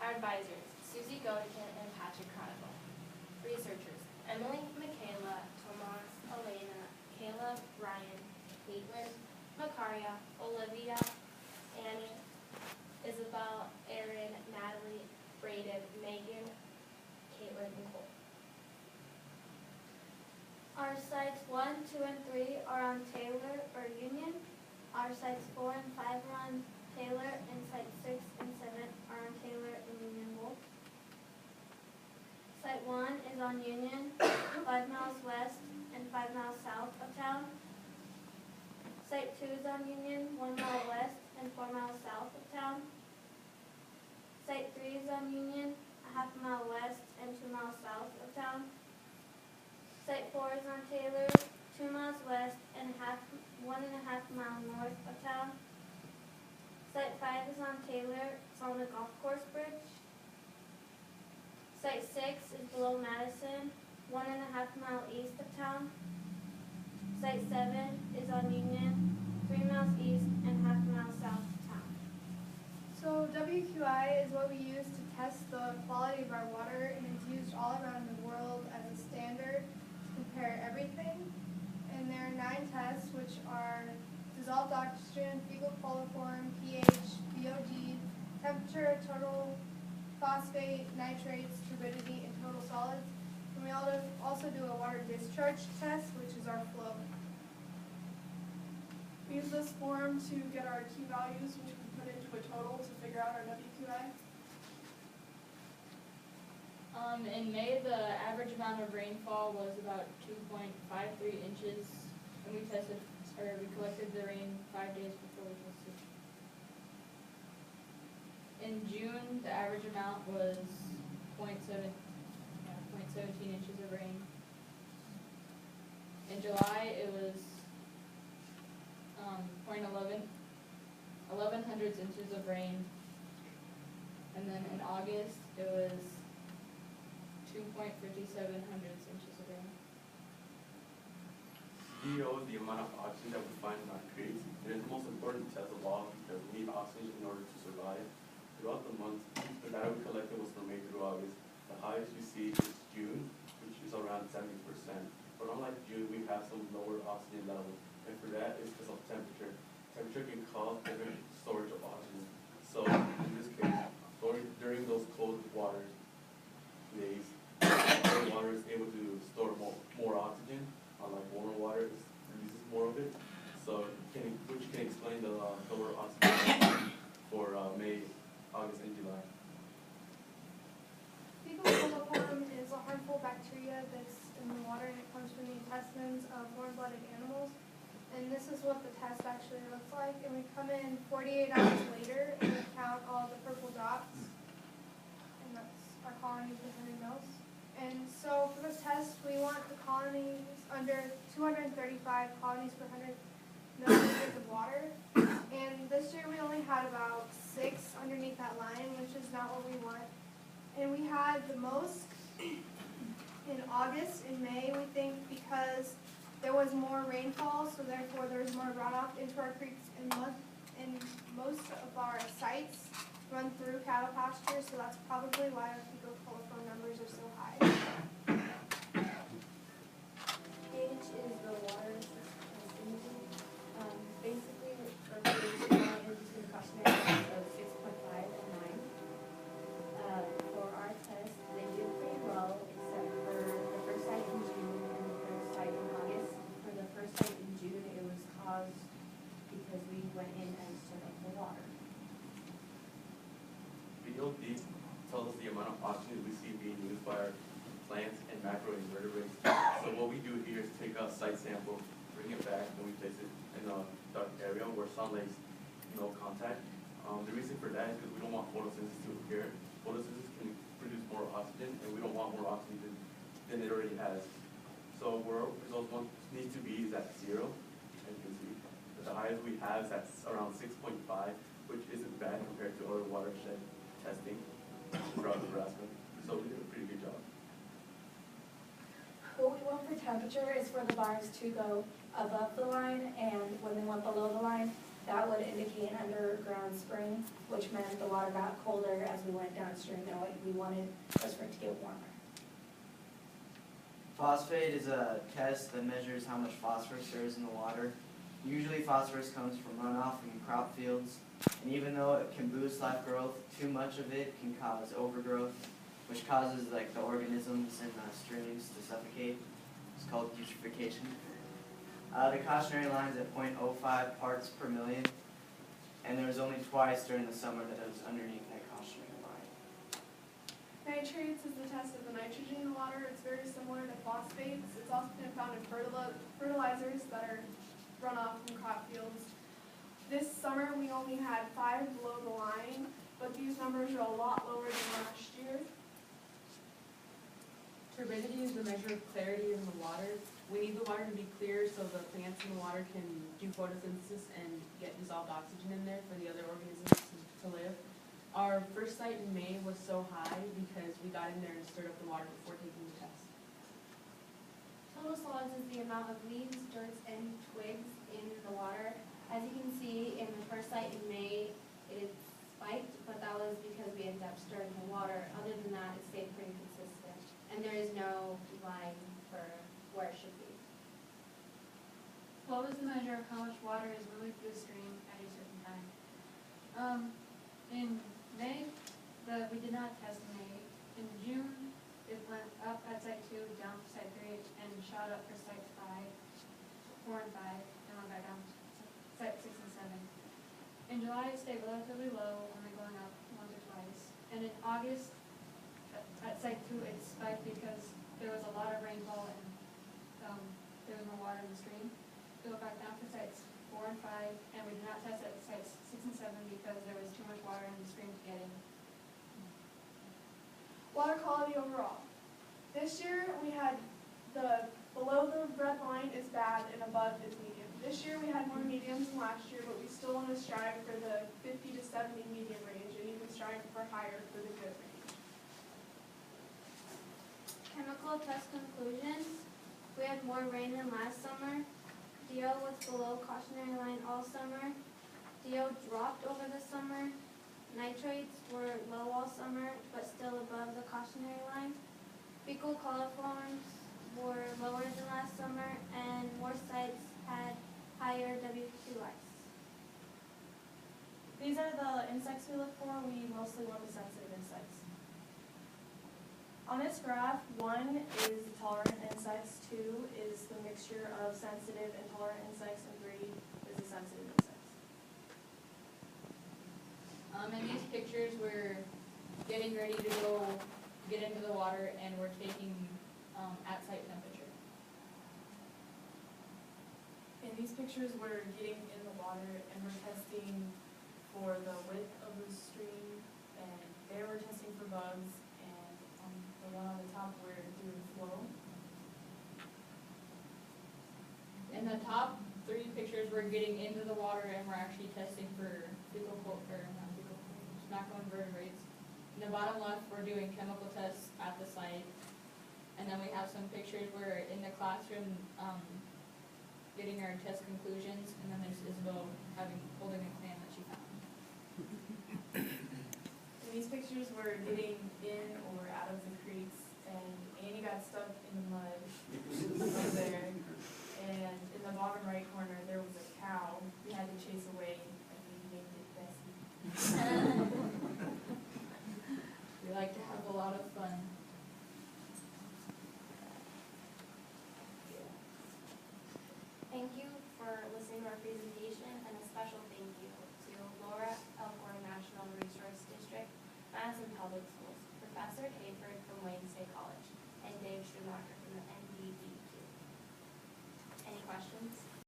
Our advisors, Susie Godican and Patrick Chronicle. Researchers, Emily, Michaela, Tomas, Elena, Caleb, Ryan, Caitlin, Makaria, Olivia, Annie, Isabel, Erin, Natalie, Braden, Megan, Caitlin, and Cole. Our sites 1, 2, and 3 are on Taylor or Union. Our sites 4 and 5 are on Taylor, and sites 6 and 7 are on Taylor and Union Wolf. Site 1 is on Union, 5 miles west and 5 miles south of town. Site 2 is on Union, 1 mile west and 4 miles south of town. Site 3 is on Union, a half a mile west and 2 miles south of town. Site 4 is on Taylor, 2 miles west and 1.5 mile north of town. Site 5 is on Taylor, it's on the golf course bridge. Site 6 is below Madison, 1.5 mile east of town. Site 7 is on Union, 3 miles east and half a mile south of town. So WQI is what we use to test the quality of our water, and it's used all around the world as a standard to compare everything. And there are 9 tests, which are dissolved oxygen, fecal coliform, pH, BOD, temperature, total phosphate, nitrates, turbidity, and total solids. And we also do a water discharge test, which is our flow. We use this form to get our Q values, which we put into a total to figure out our WQI. In May, the average amount of rainfall was about 2.53 inches, and we collected the rain 5 days before we tested. In June, the average amount was 0.17 inches of rain. In July, it was 11 hundredths inches of rain, and then in August, it was 2.57 hundredths inches of rain. DO is the amount of oxygen that we find in our creeks. It is the most important test of all because we need oxygen in order to survive. Throughout the month, the data we collected was from May through August. The highest you see is June, which is around 70%. But unlike June, we have some lower oxygen levels, and for that is because of temperature. Temperature can cause different storage of oxygen. So in this case, during those cold water days, cold water is able to store more oxygen, unlike warmer water releases more of it. So which can explain the lower oxygen for May, August, and July. Fecal coliform is a harmful bacteria that's in the water, and it comes from the intestines of warm-blooded animals. And this is what the test actually looks like. And we come in 48 hours later and we count all the purple dots. And that's our colonies per 100 mils. And so for this test, we want the colonies under 235 colonies per 100 milliliters of water. And this year we only had about 6 underneath that line, which is not what we want. And we had the most in August and May, we think, because there was more rainfall, so therefore there was more runoff into our creeks, and most of our sites run through cattle pastures, so that's probably why our fecal coliform numbers are so high. pH is the water testing. Basically, our pH is between the cautionary of 6.5 and 9. For our test, they did pretty well, except for the first site in June and the first site in August. For the first site in June, it was caused because we went in and took up the water. BOD tells us the amount of oxygen we see being used by our plants and macroinvertebrates. So what we do here is take a site sample, bring it back, and we place it in a dark area where sunlight is no contact. The reason for that is because we don't want photosynthesis to occur. Photosynthesis can produce more oxygen, and we don't want more oxygen than it already has. So where result one needs to be is at 0, as you can see. The highest we have is at around 6.5, which isn't bad compared to other watershed testing throughout Nebraska. So we did a pretty good job. What we want for temperature is for the bars to go above the line, and when they went below the line, that would indicate an underground spring, which meant the water got colder as we went downstream, and we wanted the spring to get warmer. Phosphate is a test that measures how much phosphorus there is in the water. Usually phosphorus comes from runoff from crop fields, and even though it can boost life growth, too much of it can cause overgrowth, which causes like the organisms in the streams to suffocate. It's called eutrophication. The cautionary line is at 0.05 parts per million, and there was only twice during the summer that it was underneath that cautionary line. Nitrates is the test of the nitrogen in the water. It's very similar to phosphates. It's also been found in fertilizers that are runoff from crop fields. This summer we only had 5 below the line, but these numbers are a lot lower than last year. Turbidity is the measure of clarity in the water. We need the water to be clear so the plants in the water can do photosynthesis and get dissolved oxygen in there for the other organisms to live. Our first sight in May was so high because we got in there and stirred up the water before taking the test. Total solids is the amount of leaves, dirt, and twigs in the water. As you can see in the first sight in May, it spiked, but that was because we ended up stirring the water. Other than that, it stayed pretty consistent. And there is no line for where it should be. Flow is the measure of how much water is moving through the stream at a certain time. In May, we did not test in May. In June, it went up at site 2, down for site 3, and shot up for sites 4 and 5, and went back down to site 6 and 7. In July, it stayed relatively low, only going up once or twice. And in August, at site 2, it spiked because there was a lot of rainfall and there was more water in the stream. It went back down for sites 4 and 5, and we did not test at sites 6 and 7 because there was too much water in the stream to get in. Water quality overall. This year we had below the red line is bad and above is medium. This year we had more mediums than last year, but we still want to strive for the 50 to 70 medium range and even strive for higher for the good range. Chemical test conclusions. We had more rain than last summer. DO was below cautionary line all summer. DO dropped over the summer. Nitrates were low all summer, but still above the cautionary line. Fecal coliforms were lower than last summer, and more sites had higher WQ-Ice. These are the insects we look for. We mostly want the sensitive insects. On this graph, 1 is tolerant insects, 2 is the mixture of sensitive and tolerant insects, and 3 is the sensitive insects. In these pictures, we're getting ready to go get into the water, and we're taking at site temperature. In these pictures, we're getting in the water and we're testing for the width of the stream, and there we're testing for bugs, and on the one on the top we're doing flow. In the top 3 pictures, we're getting into the water, and we're actually testing for macroinvertebrates. In the bottom left, we're doing chemical tests at the site. And then we have some pictures where in the classroom getting our test conclusions, and then there's Isabel holding a clam that she found. In these pictures, we're getting in or out of the creeks, and Annie got stuck in the mud over there. And in the bottom right corner, there was a cow we had to chase away, and we named it Bessie. We like to have a lot of fun. Thank you for listening to our presentation, and a special thank you to Laura Elkhorn National Resource District, Madison Public Schools, Professor Hayford from Wayne